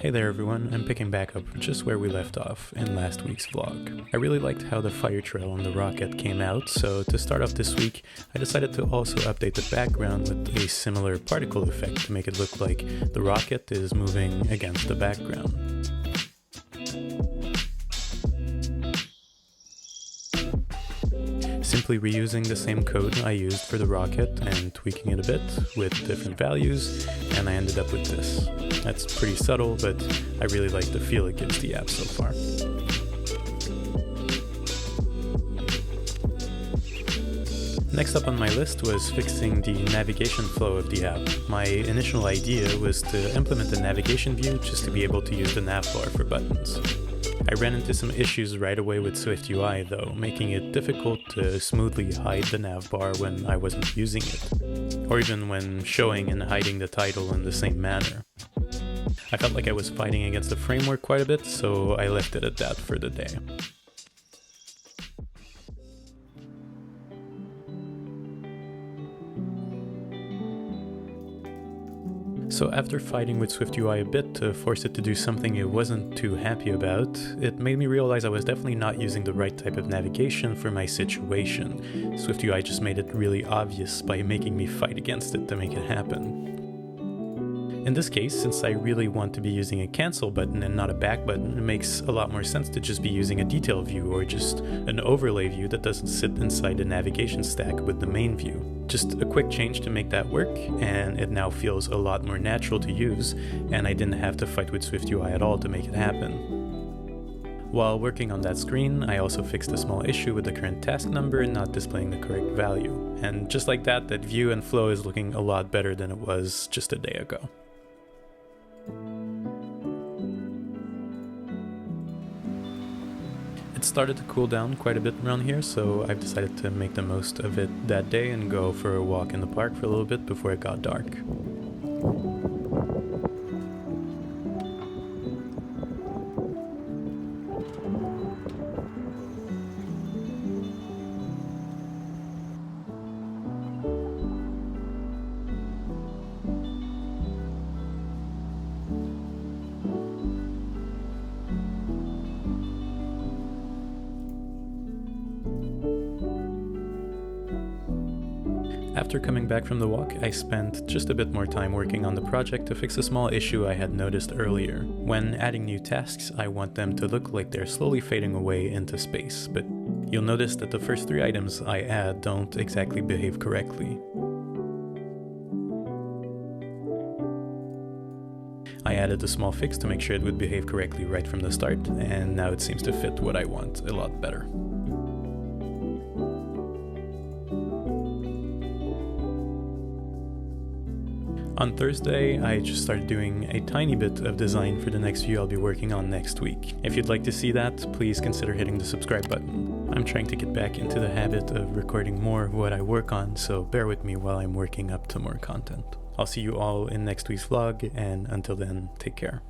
Hey there everyone, I'm picking back up just where we left off in last week's vlog. I really liked how the fire trail on the rocket came out, so to start off this week, I decided to also update the background with a similar particle effect to make it look like the rocket is moving against the background. Simply reusing the same code I used for the rocket and tweaking it a bit with different values, and I ended up with this. That's pretty subtle, but I really like the feel it gives the app so far. Next up on my list was fixing the navigation flow of the app. My initial idea was to implement the navigation view just to be able to use the navbar for buttons. I ran into some issues right away with SwiftUI though, making it difficult to smoothly hide the navbar when I wasn't using it, or even when showing and hiding the title in the same manner. I felt like I was fighting against the framework quite a bit, so I left it at that for the day. So after fighting with SwiftUI a bit to force it to do something it wasn't too happy about, it made me realize I was definitely not using the right type of navigation for my situation. SwiftUI just made it really obvious by making me fight against it to make it happen. In this case, since I really want to be using a cancel button and not a back button, it makes a lot more sense to just be using a detail view or just an overlay view that doesn't sit inside the navigation stack with the main view. Just a quick change to make that work, and it now feels a lot more natural to use, and I didn't have to fight with SwiftUI at all to make it happen. While working on that screen, I also fixed a small issue with the current task number and not displaying the correct value. And just like that, that view and flow is looking a lot better than it was just a day ago. It started to cool down quite a bit around here, so I've decided to make the most of it that day and go for a walk in the park for a little bit before it got dark. After coming back from the walk, I spent just a bit more time working on the project to fix a small issue I had noticed earlier. When adding new tasks, I want them to look like they're slowly fading away into space, but you'll notice that the first 3 items I add don't exactly behave correctly. I added a small fix to make sure it would behave correctly right from the start, and now it seems to fit what I want a lot better. On Thursday, I just started doing a tiny bit of design for the next view I'll be working on next week. If you'd like to see that, please consider hitting the subscribe button. I'm trying to get back into the habit of recording more of what I work on, so bear with me while I'm working up to more content. I'll see you all in next week's vlog, and until then, take care.